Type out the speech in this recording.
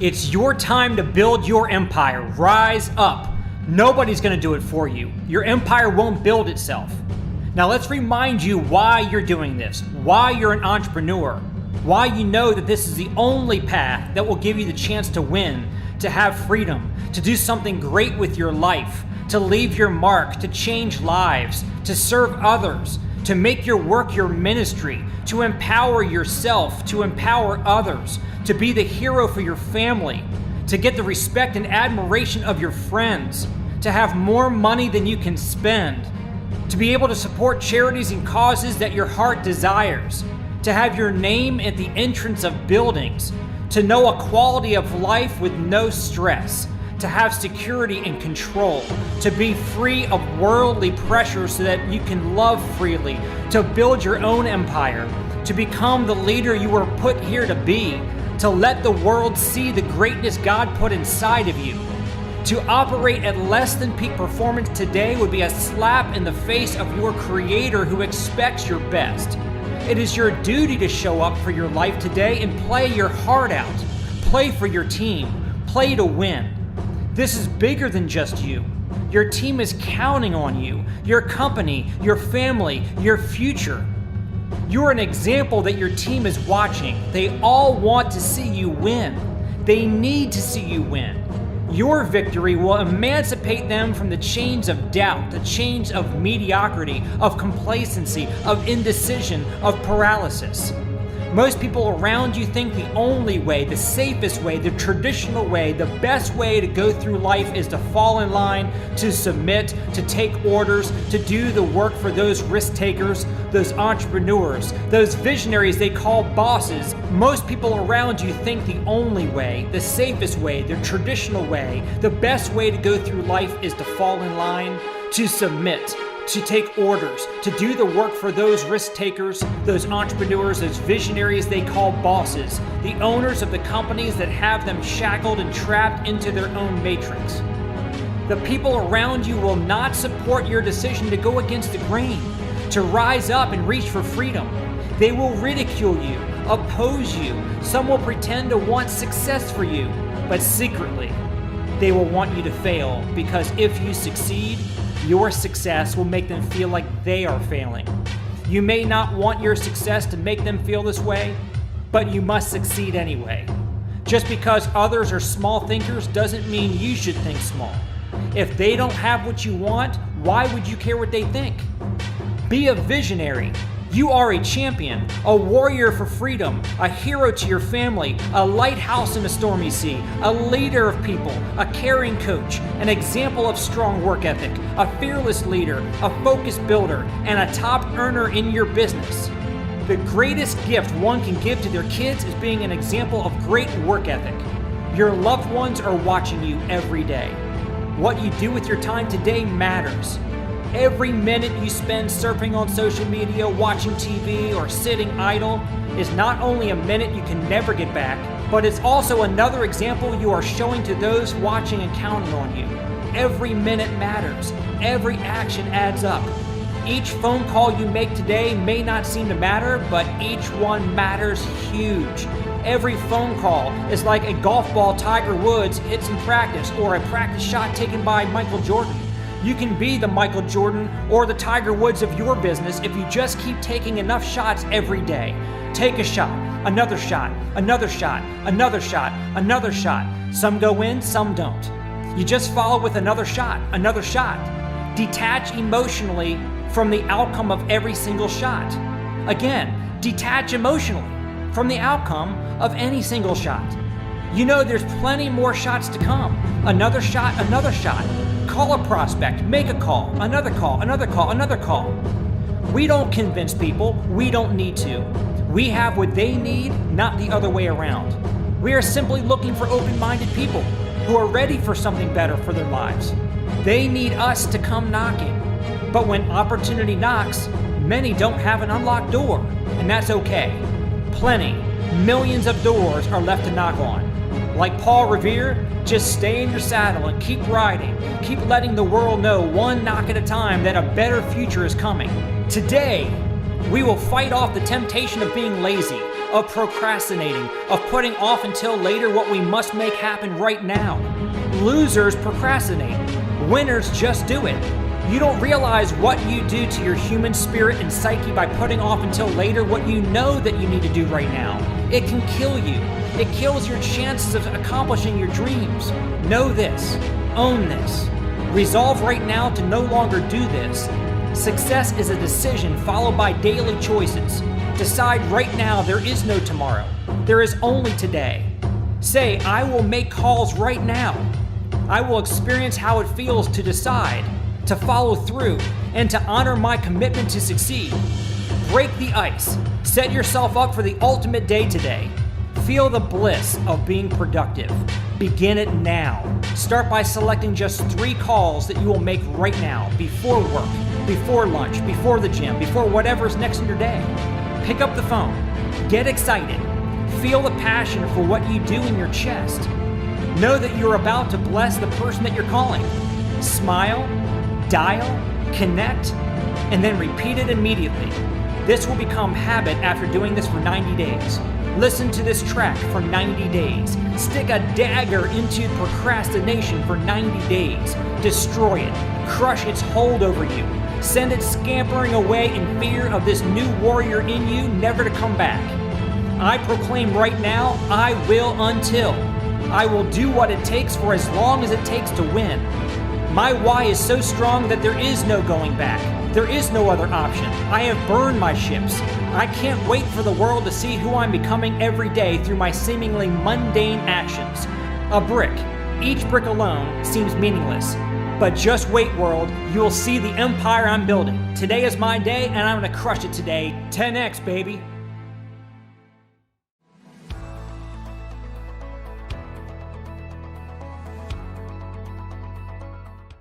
It's your time to build your empire. Rise up. Nobody's going to do it for you. Your empire won't build itself. Now let's remind you why you're doing this, why you're an entrepreneur, why you know that this is the only path that will give you the chance to win, to have freedom, to do something great with your life, to leave your mark, to change lives, to serve others, to make your work your ministry, to empower yourself, to empower others, to be the hero for your family, to get the respect and admiration of your friends, to have more money than you can spend, to be able to support charities and causes that your heart desires, to have your name at the entrance of buildings, to know a quality of life with no stress, to have security and control, to be free of worldly pressure so that you can love freely, to build your own empire, to become the leader you were put here to be, to let the world see the greatness God put inside of you. To operate at less than peak performance today would be a slap in the face of your Creator who expects your best. It is your duty to show up for your life today and play your heart out. Play for your team. Play to win. This is bigger than just you. Your team is counting on you, your company, your family, your future. You're an example that your team is watching. They all want to see you win. They need to see you win. Your victory will emancipate them from the chains of doubt, the chains of mediocrity, of complacency, of indecision, of paralysis. Most people around you think the only way, the safest way, the traditional way, the best way to go through life is to fall in line, to submit, to take orders, to do the work for those risk takers, those entrepreneurs, those visionaries they call bosses. Most people around you think the only way, the safest way, the traditional way, the best way to go through life is to fall in line, to submit, to take orders, to do the work for those risk takers, those entrepreneurs, those visionaries they call bosses, the owners of the companies that have them shackled and trapped into their own matrix. The people around you will not support your decision to go against the grain, to rise up and reach for freedom. They will ridicule you, oppose you. Some will pretend to want success for you, but secretly, they will want you to fail, because if you succeed, your success will make them feel like they are failing. You may not want your success to make them feel this way, but you must succeed anyway. Just because others are small thinkers doesn't mean you should think small. If they don't have what you want, why would you care what they think? Be a visionary. You are a champion, a warrior for freedom, a hero to your family, a lighthouse in a stormy sea, a leader of people, a caring coach, an example of strong work ethic, a fearless leader, a focused builder, and a top earner in your business. The greatest gift one can give to their kids is being an example of great work ethic. Your loved ones are watching you every day. What you do with your time today matters. Every minute you spend surfing on social media, watching TV, or sitting idle is not only a minute you can never get back, but it's also another example you are showing to those watching and counting on you. Every minute matters. Every action adds up. Each phone call you make today may not seem to matter, but each one matters huge. Every phone call is like a golf ball Tiger Woods hits in practice, or a practice shot taken by Michael Jordan. You can be the Michael Jordan or the Tiger Woods of your business if you just keep taking enough shots every day. Take a shot, another shot, another shot, another shot, another shot. Some go in, some don't. You just follow with another shot, another shot. Detach emotionally from the outcome of every single shot. Again, detach emotionally from the outcome of any single shot. You know there's plenty more shots to come. Another shot, another shot. Call a prospect, make a call, another call, another call, another call. We don't convince people, we don't need to. We have what they need, not the other way around. We are simply looking for open-minded people who are ready for something better for their lives. They need us to come knocking. But when opportunity knocks, many don't have an unlocked door, and that's okay. Plenty, millions of doors are left to knock on. Like Paul Revere, just stay in your saddle and keep riding. Keep letting the world know one knock at a time that a better future is coming. Today, we will fight off the temptation of being lazy. of procrastinating, of putting off until later what we must make happen right now. Losers procrastinate. Winners just do it. You don't realize what you do to your human spirit and psyche by putting off until later what you know that you need to do right now. It can kill you. It kills your chances of accomplishing your dreams. Know this. Own this. Resolve right now to no longer do this. Success is a decision followed by daily choices. Decide right now there is no tomorrow. There is only today. Say, I will make calls right now. I will experience how it feels to decide, to follow through, and to honor my commitment to succeed. Break the ice. Set yourself up for the ultimate day today. Feel the bliss of being productive. Begin it now. Start by selecting just 3 calls that you will make right now, before work, before lunch, before the gym, before whatever's next in your day. Pick up the phone. Get excited. Feel the passion for what you do in your chest. Know that you're about to bless the person that you're calling. Smile, dial, connect, and then repeat it immediately. This will become habit after doing this for 90 days. Listen to this track for 90 days. Stick a dagger into procrastination for 90 days. Destroy it. Crush its hold over you. Send it scampering away in fear of this new warrior in you never to come back. I proclaim right now, I will until. I will do what it takes for as long as it takes to win. My why is so strong that there is no going back. There is no other option. I have burned my ships. I can't wait for the world to see who I'm becoming every day through my seemingly mundane actions. A brick. Each brick alone seems meaningless. But just wait, world. You will see the empire I'm building. Today is my day, and I'm going to crush it today. 10x, baby.